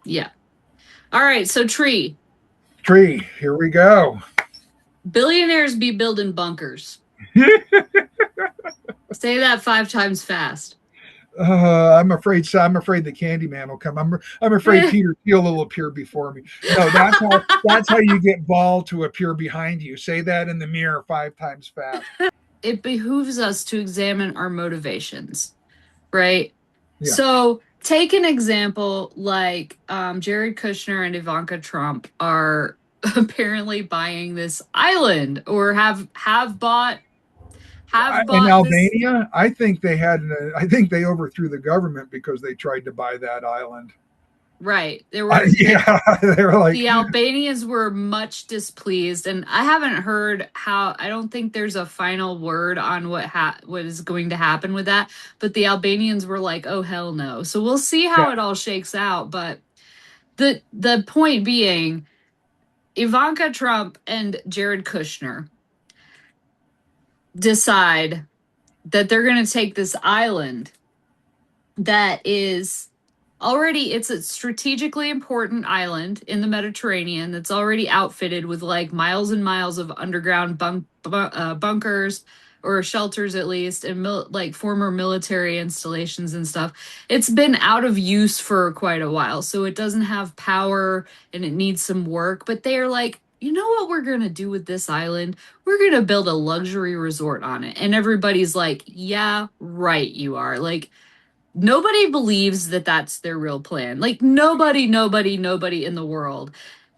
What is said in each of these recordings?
Yeah. All right. So tree. Tree, here we go. Billionaires be building bunkers. Say that 5 times fast. I'm afraid the Candyman will come. I'm afraid Peter Thiel will appear before me. No, that's how you get Ball to appear behind you. Say that in the mirror 5 times fast. It behooves us to examine our motivations, right? Yeah. So take an example like Jared Kushner and Ivanka Trump are apparently buying this island or have In bought this. Albania, I think they had. I think they overthrew the government because they tried to buy that island. Right. There were Yeah, they were like, the Albanians were much displeased, and I haven't heard how. I don't think there's a final word on what is going to happen with that. But the Albanians were like, "Oh hell no!" So we'll see yeah, how it all shakes out. But the point being, Ivanka Trump and Jared Kushner decide that they're going to take this island that is already it's a strategically important island in the Mediterranean that's already outfitted with like miles and miles of underground bunkers or shelters at least and like former military installations and stuff. It's been out of use for quite a while, so it doesn't have power and it needs some work, but they're like, you know what we're going to do with this island? We're going to build a luxury resort on it. And everybody's like, yeah, right, you are. Like, nobody believes that that's their real plan. Like nobody in the world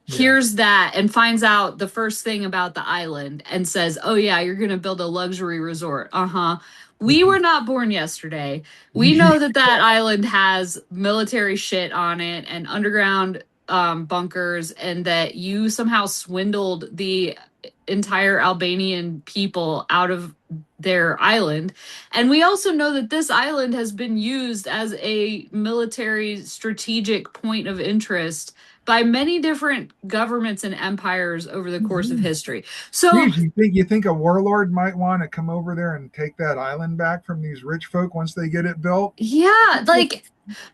yeah. hears that and finds out the first thing about the island and says, "Oh yeah, you're going to build a luxury resort." Uh-huh. We were not born yesterday. We know that that island has military shit on it and underground bunkers, and that you somehow swindled the entire Albanian people out of their island. And we also know that this island has been used as a military strategic point of interest by many different governments and empires over the course of history. So, Geez, you think a warlord might want to come over there and take that island back from these rich folk once they get it built? yeah, like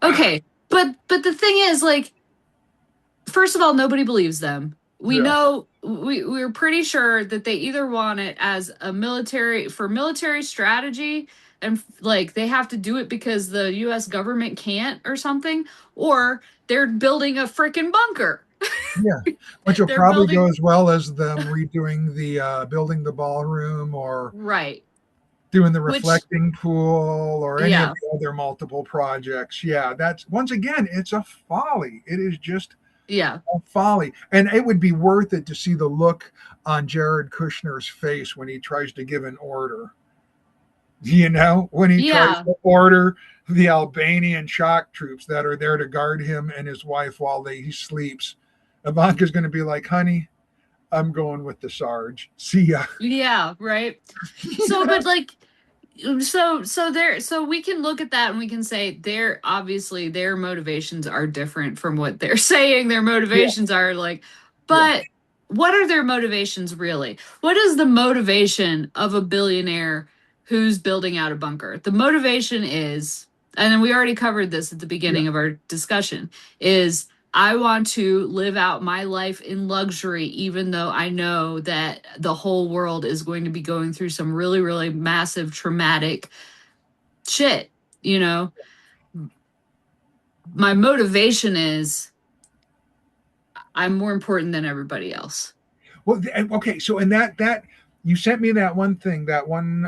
okay, but the thing is like first of all, nobody believes them. We Yeah. know we're pretty sure that they either want it as a military strategy and like they have to do it because the US government can't or something, or they're building a freaking bunker. Yeah, which will They're probably go building as well as them redoing the building the ballroom or right, doing the which reflecting pool or any of yeah, the other multiple projects. Yeah, that's once again, it's a folly. It is just yeah. a folly, and it would be worth it to see the look on Jared Kushner's face when he tries to give an order. When he tries Yeah. to order the Albanian shock troops that are there to guard him and his wife while he sleeps. Ivanka's going to be like, honey, I'm going with the Sarge. See ya. Yeah, right. So but like so we can look at that and we can say they're obviously their motivations are different from what they're saying their Yeah, motivations are like, yeah, but what are their motivations really? What is the motivation of a billionaire who's building out a bunker? The motivation is, and then we already covered this at the yeah. beginning of our discussion, is I want to live out my life in luxury, even though I know that the whole world is going to be going through some really, really massive, traumatic shit. You know, my motivation is I'm more important than everybody else. Well, okay. So, in that you sent me that one thing. That one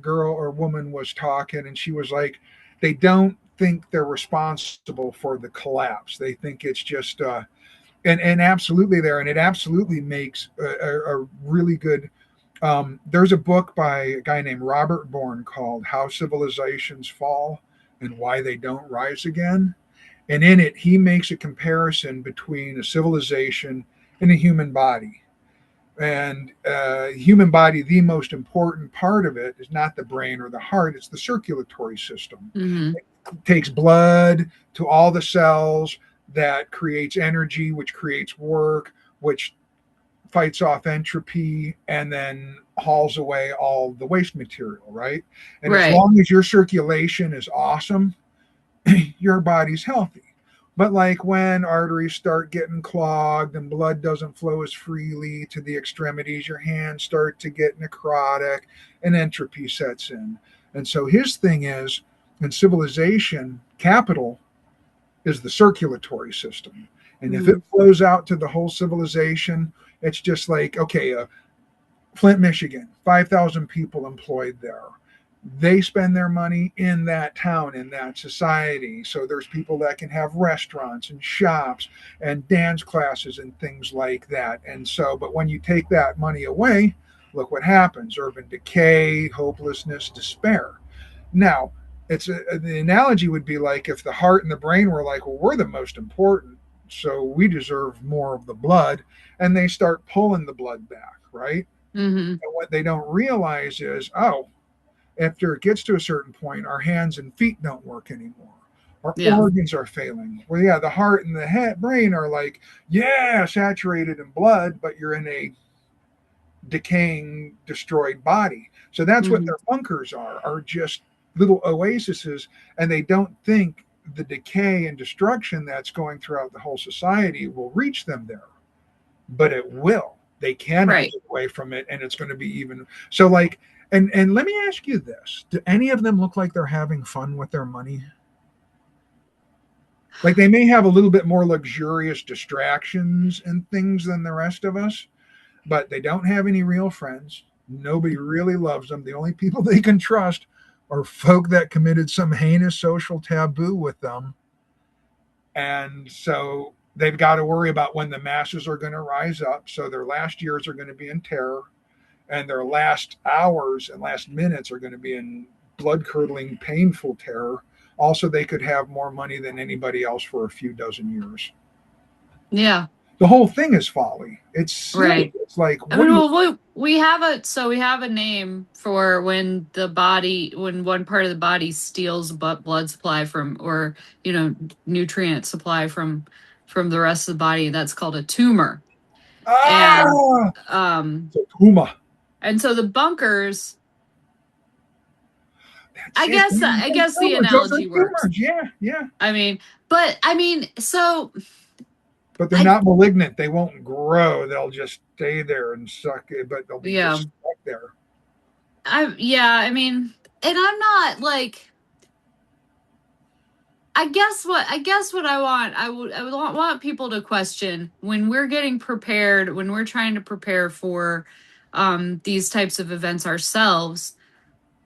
girl or woman was talking, and she was like, they don't think they're responsible for the collapse. They think it's just and absolutely there, and it absolutely makes a really good. There's a book by a guy named Robert Bourne called "How Civilizations Fall and Why They Don't Rise Again," and in it he makes a comparison between a civilization and a human body. And human body, the most important part of it is not the brain or the heart; it's the circulatory system. Mm-hmm. It takes blood to all the cells that creates energy, which creates work, which fights off entropy and then hauls away all the waste material, right? And as Right. long as your circulation is awesome, your body's healthy. But like when arteries start getting clogged and blood doesn't flow as freely to the extremities, your hands start to get necrotic and entropy sets in. And so his thing is, in civilization, capital is the circulatory system. And if it Mm-hmm. flows out to the whole civilization, it's just like, okay, Flint, Michigan, 5,000 people employed there. They spend their money in that town, in that society. So there's people that can have restaurants and shops and dance classes and things like that. And so, but when you take that money away, look what happens: urban decay, hopelessness, despair. Now, the analogy would be like if the heart and the brain were like, well, we're the most important, so we deserve more of the blood, and they start pulling the blood back, right? Mm-hmm. And what they don't realize is, oh, after it gets to a certain point, our hands and feet don't work anymore. Our Yeah. organs are failing. Well, yeah, the heart and the head, brain are like, yeah, saturated in blood, but you're in a decaying, destroyed body. So that's what Mm-hmm. their bunkers are just little oases, and they don't think the decay and destruction that's going throughout the whole society will reach them there, but it will. They cannot Right. get away from it, and it's going to be even so. Like, and let me ask you this: do any of them look like they're having fun with their money? Like they may have a little bit more luxurious distractions and things than the rest of us, but they don't have any real friends. Nobody really loves them. The only people they can trust are folk that committed some heinous social taboo with them. And so they've got to worry about when the masses are going to rise up. So their last years are going to be in terror, and their last hours and last minutes are going to be in blood curdling, painful terror. Also, they could have more money than anybody else for a few dozen years. Yeah. The whole thing is folly. It's silly. Right. It's like, I what mean, do you? well, we have a name for when when one part of the body steals blood supply from, or, nutrient supply from the rest of the body. That's called a tumor. And, Ah, um, so Puma. and so the bunkers, That's it. I guess the Tumors. Those are analogy works. tumors. Yeah, yeah. I mean, so But they're I, not malignant. They won't grow. They'll just stay there and suck it, but they'll be yeah, just stuck there. yeah, I mean, and I'm not like, I guess what I would want people to question when we're getting prepared, when we're trying to prepare for these types of events ourselves.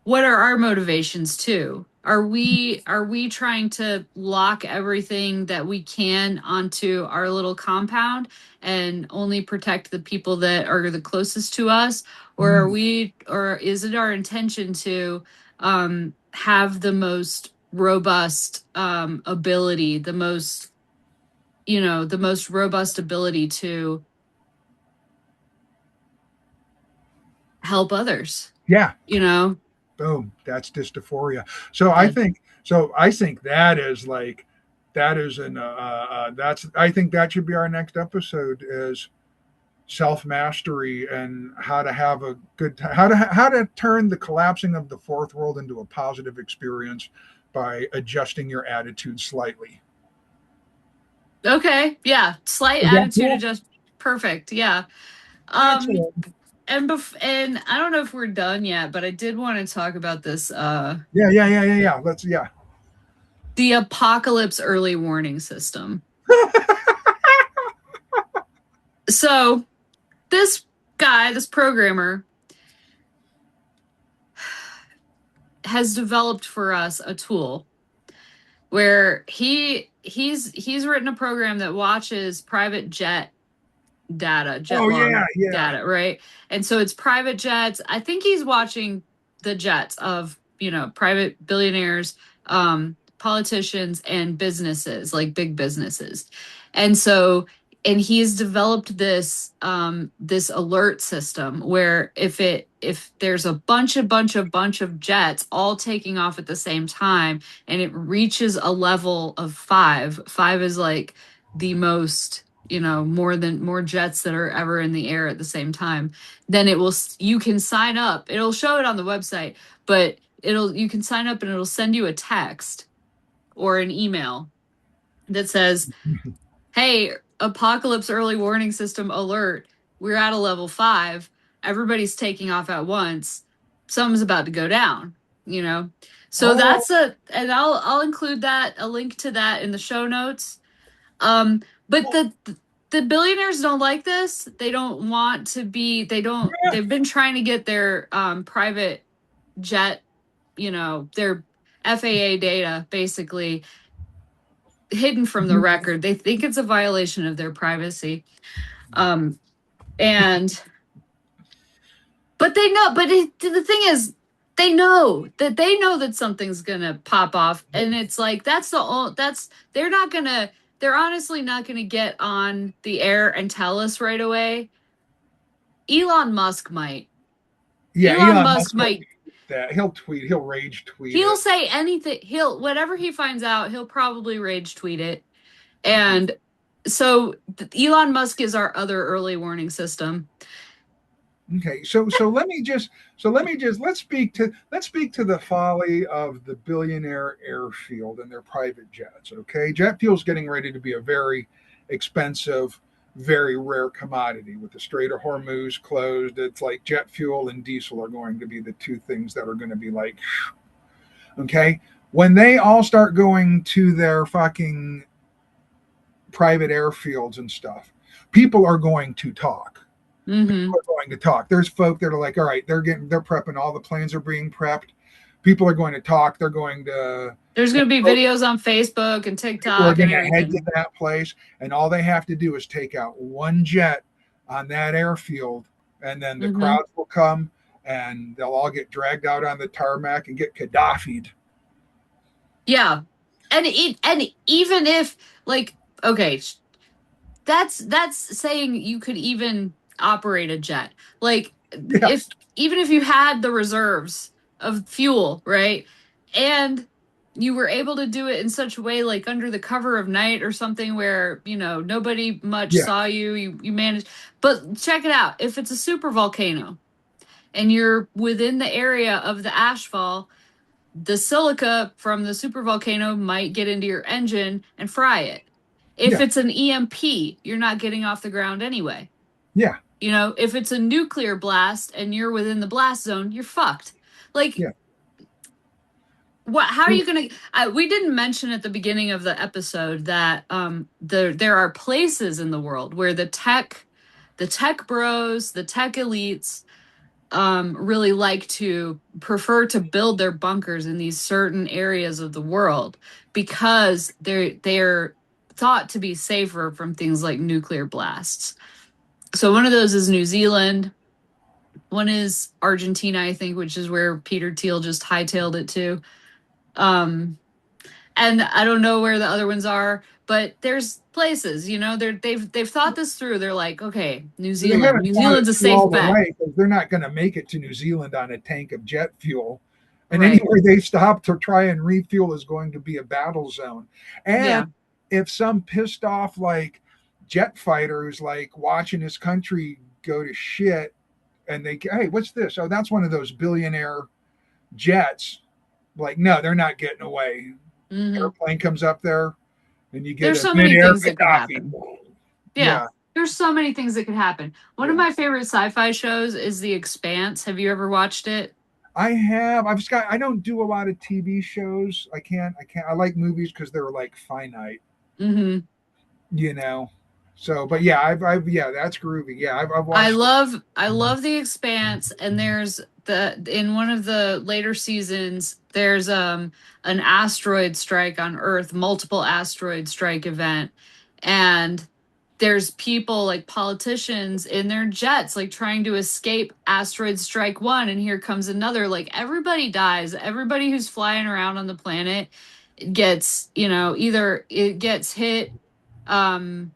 What are our motivations too? Are we trying to lock everything that we can onto our little compound and only protect the people that are the closest to us? Mm, Or is it our intention to have the most robust ability, the most robust ability to help others, yeah. you know? Boom. That's dystophoria. So I That think. So I think that is like. That is an. That's. I think that should be our next episode. Is self mastery and how to have a good how to turn the collapsing of the fourth world into a positive experience by adjusting your attitude slightly. Okay, yeah. Slight Is that attitude cool? adjust. Perfect. Yeah. Um Excellent. and I don't know if we're done yet, but I did want to talk about this Yeah. Let's yeah. the apocalypse early warning system. So, this this programmer has developed for us a tool where he's written a program that watches private jet Oh log yeah. data, right? And so it's private jets. I think he's watching the jets of, private billionaires, politicians, and businesses, like big businesses. And so, and he's developed this alert system where if there's a bunch of jets all taking off at the same time, and it reaches a level of five is like the most, more jets that are ever in the air at the same time, then you can sign up. It'll show it on the website, but you can sign up and it'll send you a text or an email that says, hey, apocalypse early warning system alert. We're at a level 5. Everybody's taking off at once. Something's about to go down, you know? So Oh, that's a, and I'll include that, a link to that in the show notes. Um, but well, the billionaires don't like this. They don't want to be, yeah. they've been trying to get their private jet, their FAA data basically hidden from the record. They think it's a violation of their privacy. Um, and but they know, the thing is, they know that something's gonna pop off, and it's like they're not gonna, they're honestly not gonna get on the air and tell us right away. Elon Musk might. Yeah, Elon Elon Musk Musk will might. tweet that. He'll tweet. He'll rage tweet He'll it. say anything. He'll whatever he finds out. He'll probably rage tweet it. And so Elon Musk is our other early warning system. Okay, so let's speak to the folly of the billionaire airfield and their private jets. Okay, jet fuel's getting ready to be a very expensive, very rare commodity. With the Strait of Hormuz closed, it's like jet fuel and diesel are going to be the two things that are going to be like, okay, when they all start going to their fucking private airfields and stuff, people are going to talk. Mm-hmm. Are going to talk. There's folk that are like, all right, they're prepping. All the planes are being prepped. People are going to talk. They're going to. There's going to be videos on Facebook and People are TikTok and going to head to everything. that place, and all they have to do is take out one jet on that airfield, and then the Mm-hmm. crowds will come, and they'll all get dragged out on the tarmac and get Gaddafi'd. Yeah. And even if, like, okay, that's saying you could even operate a jet. Like, Yeah, if even if you had the reserves of fuel, right? And you were able to do it in such a way, like under the cover of night or something, where nobody much yeah, saw you. You managed. But check it out. If it's a super volcano and you're within the area of the ashfall, the silica from the supervolcano might get into your engine and fry it. If yeah, it's an EMP, you're not getting off the ground anyway. yeah, If it's a nuclear blast and you're within the blast zone, you're fucked. Like, yeah. what? How are you gonna? We didn't mention at the beginning of the episode that there are places in the world where the tech bros, the tech elites really like to prefer to build their bunkers in these certain areas of the world because they're thought to be safer from things like nuclear blasts. So one of those is New Zealand. One is Argentina, I think, which is where Peter Thiel just hightailed it to. Um, and I don't know where the other ones are, but there's places, they've thought this through. They're like, okay, New They Zealand. haven't New thought it Zealand's a through safe all the bet. way because they're not going to make it to New Zealand on a tank of jet fuel. And Right. anywhere they stop to try and refuel is going to be a battle zone. And Yeah. if some pissed off like jet fighter who's like watching his country go to shit and they, hey, what's this? Oh, that's one of those billionaire jets. Like, no, they're not getting away. Hmm. Airplane comes up there and you get There's a so many mid-air things that could Gaddafi. happen. Yeah. Yeah, There's so many things that could happen. One of yeah. my favorite sci-fi shows is The Expanse. Have you ever watched it? I have. I've just got. I don't do a lot of TV shows. I can't. I can't. I like movies because they're like finite, Hmm. you know. So, but yeah, yeah, that's groovy. Yeah, I've I watched. love I love The Expanse, and there's the in one of the later seasons there's an asteroid strike on Earth, multiple asteroid strike event, and there's people like politicians in their jets like trying to escape asteroid strike 1, and here comes another. Like, everybody dies. Everybody who's flying around on the planet gets, either it gets hit, um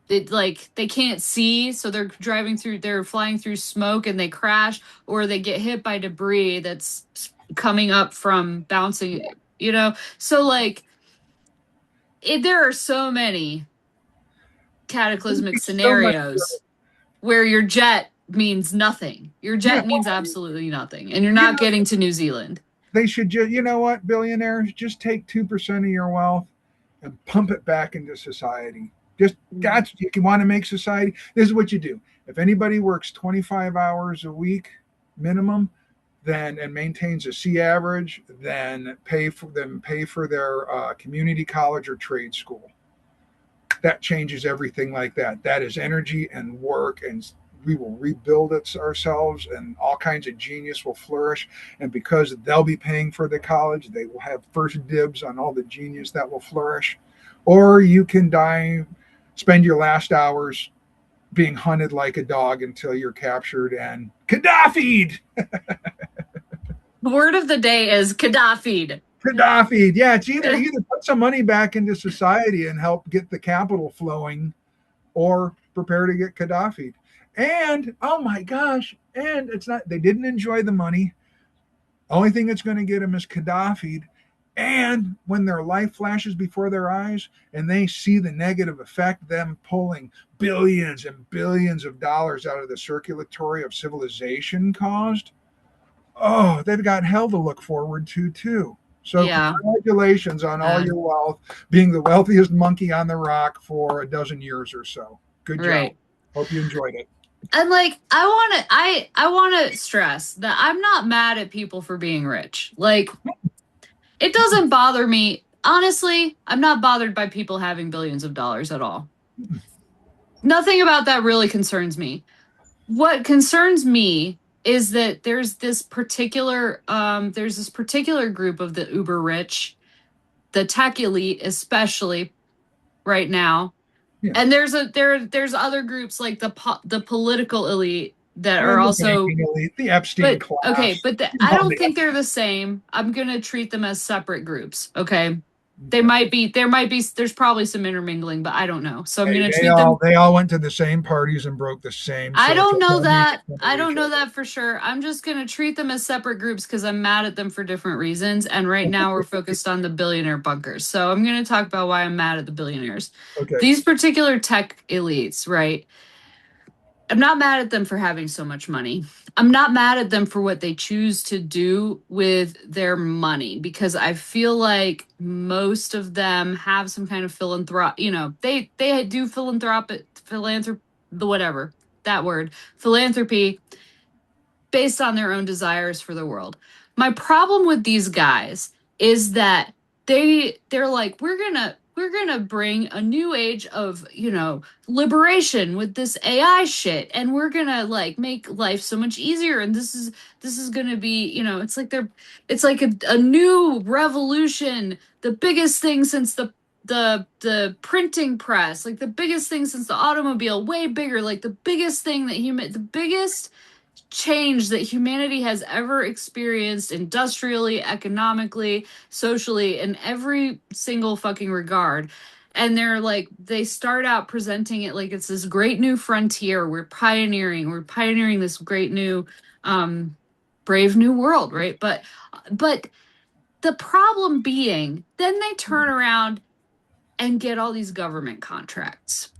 it, like, they can't see, so they're flying through smoke and they crash, or they get hit by debris that's coming up from bouncing, so like there are so many cataclysmic So much. scenarios where your jet means nothing. Your Yeah, jet means absolutely nothing, and you're you not know, getting to New Zealand. they should just. You know what, billionaires, just take 2% of your wealth and pump it back into society. Just Mm. that's you can want to make society. This is what you do. If anybody works 25 hours a week minimum, then and maintains a C average, then pay for their community college or trade school. That changes everything like that. That is energy and work, and we will rebuild it ourselves, and all kinds of genius will flourish. And because they'll be paying for the college, they will have first dibs on all the genius that will flourish. Or you can die, spend your last hours being hunted like a dog until you're captured and Gaddafi'd. The word of the day is Gaddafi. Gaddafi. Yeah, it's either put some money back into society and help get the capital flowing, or prepare to get Gaddafi. And oh my gosh, and it's not they didn't enjoy the money. Only thing that's going to get them is Gaddafi. And when their life flashes before their eyes and they see the negative effect, them pulling billions and billions of dollars out of the circulatory of civilization caused, oh, they've got hell to look forward to too. So Yeah. congratulations on all Uh, your wealth, being the wealthiest monkey on the rock for a dozen years or so. Good job. right. Hope you enjoyed it. And like I want to stress that I'm not mad at people for being rich. Like it doesn't bother me. Honestly, I'm not bothered by people having billions of dollars at all. Nothing about that really concerns me. What concerns me is that there's this particular group of the uber rich, the tech elite especially right now. Yeah. And there's other groups like the political elite that are And the also. banking elite, the Epstein But okay, class. but You can I call them don't the think they're Epstein. the same. I'm gonna treat them as separate groups. Okay, Okay. there's probably some intermingling, but I don't know. So I'm Hey, gonna treat them. they all went to the same parties and broke the same I don't social know foundation that. of I each don't know other. that for sure. I'm just gonna treat them as separate groups because I'm mad at them for different reasons. And right now we're focused on the billionaire bunkers. So I'm gonna talk about why I'm mad at the billionaires. Okay. These particular tech elites, right? I'm not mad at them for having so much money. I'm not mad at them for what they choose to do with their money because I feel like most of them have some kind of they do philanthropy, the whatever that word, philanthropy based on their own desires for the world. My problem with these guys is that they're like we're gonna bring a new age of liberation with this AI shit, and we're gonna like make life so much easier, and this is gonna be it's like a new revolution, the biggest thing since the printing press, like the biggest thing since the automobile, way bigger, like the biggest change that humanity has ever experienced industrially, economically, socially, in every single fucking regard. And they start out presenting it like it's this great new frontier. We're pioneering this great new, um, brave new world, right? But the problem being, then they turn around and get all these government contracts.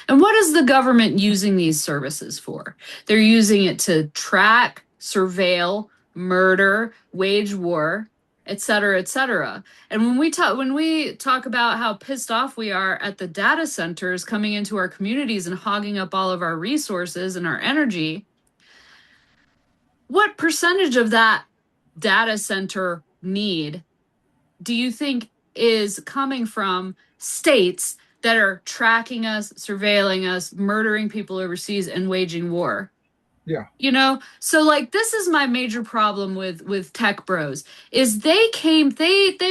And what is the government using these services for? They're using it to track, surveil, murder, wage war, et cetera, et cetera. And when we talk about how pissed off we are at the data centers coming into our communities and hogging up all of our resources and our energy, what percentage of that data center need do you think is coming from states that are tracking us, surveilling us, murdering people overseas, and waging war? Yeah. So like this is my major problem with tech bros is they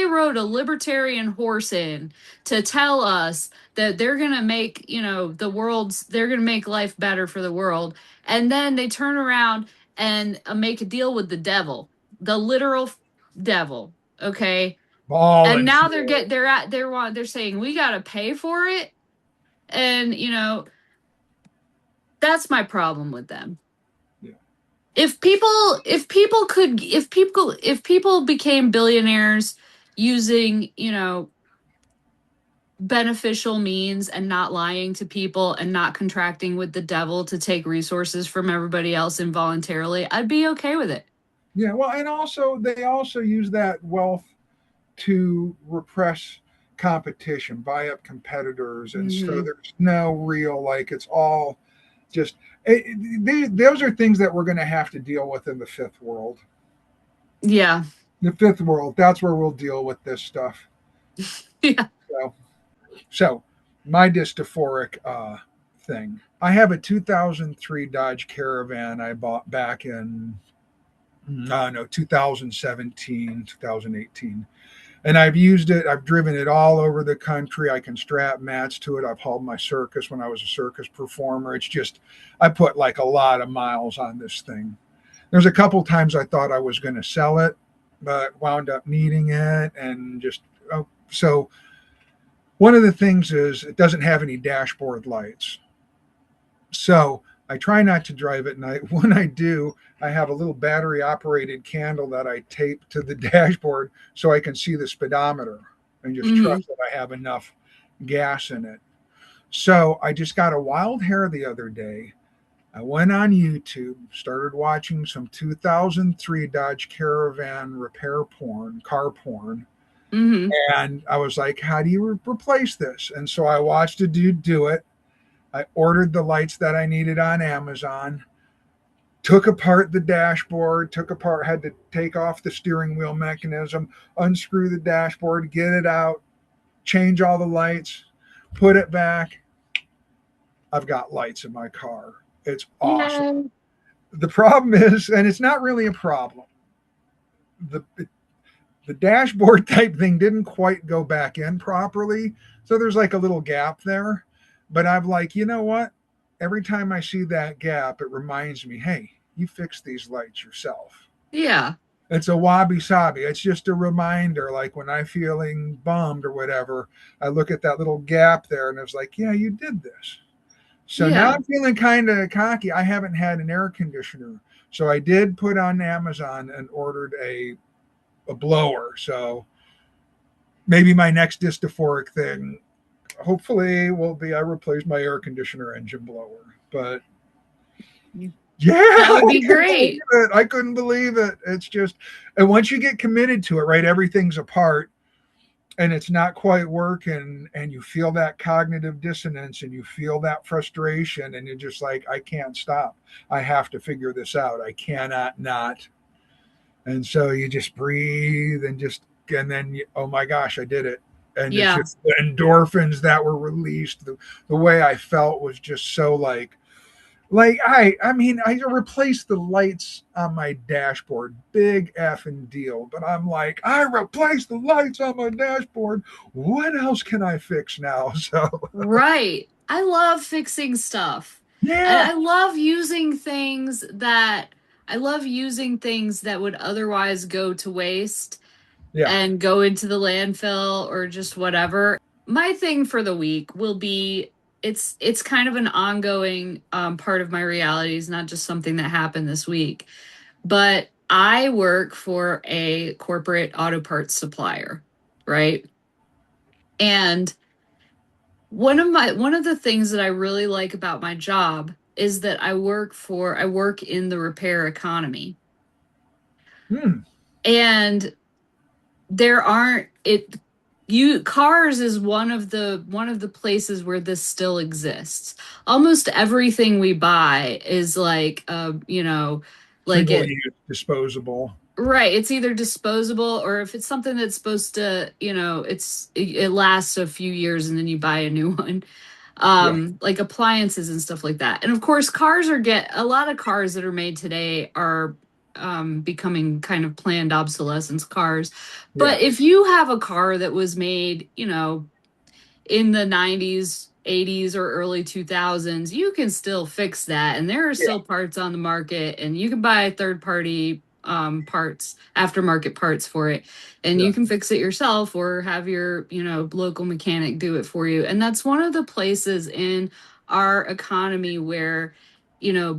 rode a libertarian horse in to tell us that they're gonna make they're gonna make life better for the world, and then they turn around and make a deal with the devil, the literal devil. Okay, Ball and and now chain. they're saying we got to pay for it, and that's my problem with them. Yeah. If people became billionaires using beneficial means and not lying to people and not contracting with the devil to take resources from everybody else involuntarily, I'd be okay with it. Yeah. Well, and also they also use that wealth to repress competition, buy up competitors, and so Hmm. there's no real like it's all just those are things that we're going to have to deal with in the fifth world. Yeah. The fifth world, that's where we'll deal with this stuff. Yeah. So, so my dystophoric thing. I have a 2003 Dodge Caravan I bought back in no 2017, 2018. And I've used it. I've driven it all over the country. I can strap mats to it. I've hauled my circus when I was a circus performer. It's just, I put like a lot of miles on this thing. There's a couple times I thought I was going to sell it, but wound up needing it. And just, oh, so one of the things is it doesn't have any dashboard lights. So I try not to drive at night. When I do, I have a little battery operated candle that I tape to the dashboard so I can see the speedometer and just Hmm. trust that I have enough gas in it. So I just got a wild hair the other day. I went on YouTube, started watching some 2003 Dodge Caravan repair porn, car porn, Hmm. and I was like, how do you replace this? And so I watched a dude do it. I ordered the lights that I needed on Amazon, took apart the dashboard, had to take off the steering wheel mechanism, unscrew the dashboard, get it out, change all the lights, put it back. I've got lights in my car. It's awesome. Yay. The problem is, and it's not really a problem, the the dashboard type thing didn't quite go back in properly. So there's like a little gap there. But I'm like, you know what? Every time I see that gap, it reminds me, hey, you fix these lights yourself. Yeah. It's a wabi sabi. It's just a reminder. Like when I'm feeling bummed or whatever, I look at that little gap there and it's like, yeah, you did this. So now Yeah. I'm feeling kind of cocky. I haven't had an air conditioner. So I did put on Amazon and ordered a blower. So maybe my next dystophoric thing, hopefully, will be I replace my air conditioner engine blower. But yeah, That would I be couldn't believe great. it. I couldn't believe it. It's just, and once you get committed to it, right, everything's apart and it's not quite working, and you feel that cognitive dissonance and you feel that frustration, and you're just like, I can't stop. I have to figure this out. I cannot not. And so you just breathe and just, and then, oh my gosh, I did it. And it's Yeah. just the endorphins that were released. The way I felt was just so like I mean, I replaced the lights on my dashboard, big effing deal. But I'm like, I replaced the lights on my dashboard. What else can I fix now? So Right. I love fixing stuff. And yeah, I love using things that would otherwise go to waste yeah, and go into the landfill or just whatever. My thing for the week will be it's kind of an ongoing part of my reality. It's not just something that happened this week. But I work for a corporate auto parts supplier, right? And one of the things that I really like about my job is that I work in the repair economy. hmm, And there aren't it you cars is one of the places where this still exists. Almost everything we buy is like like single it use, disposable. right, it's either disposable or if it's something that's supposed to, it lasts a few years and then you buy a new one. Yeah, Like appliances and stuff like that. And of course, cars are get a lot of cars that are made today are becoming kind of planned obsolescence cars. yeah, But if you have a car that was made, in the 90s, 80s, or early 2000s, you can still fix that. And there are yeah, still parts on the market, and you can buy third party parts, aftermarket parts for it. And yeah, you can fix it yourself or have your, local mechanic do it for you. And that's one of the places in our economy where,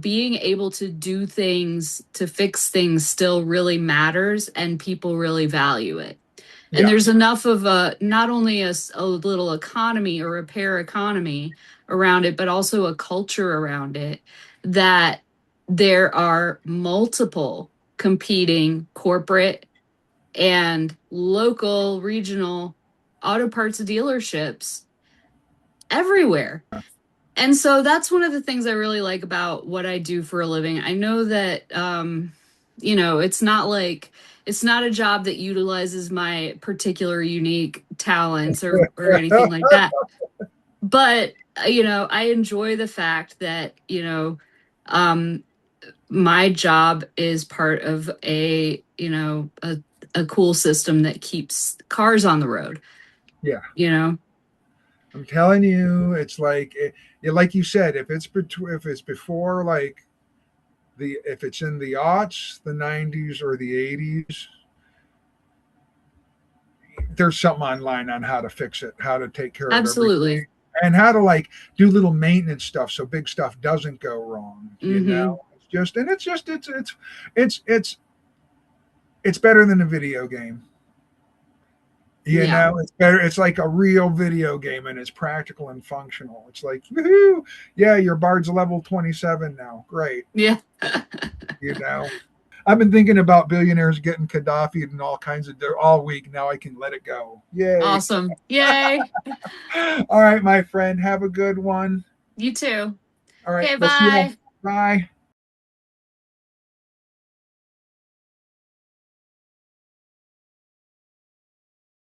being able to do things to fix things still really matters and people really value it. And yeah, there's enough of a not only a little economy or repair economy around it, but also a culture around it that there are multiple competing corporate and local, regional auto parts dealerships everywhere. And so that's one of the things I really like about what I do for a living. I know that, it's not like it's not a job that utilizes my particular unique talents or anything like that. But, I enjoy the fact that, um, my job is part of a cool system that keeps cars on the road, Yeah. you know? I'm telling you, it's like like you said, if it's before like the if it's in the aughts, the 90s or the 80s, there's something online on how to fix it, how to take care of everything, Absolutely. and how to like do little maintenance stuff so big stuff doesn't go wrong. Hmm. It's just and it's just it's it's better than a video game. Yeah. It's better. It's like a real video game, and it's practical and functional. It's like, woohoo! Yeah, your bard's level 27 now. Great. Yeah. You know, I've been thinking about billionaires getting Gaddafi and all kinds of all week. Now I can let it go. Yay! Awesome. Yay. All right, my friend. Have a good one. You too. All right, Okay, we'll see you. bye. Bye.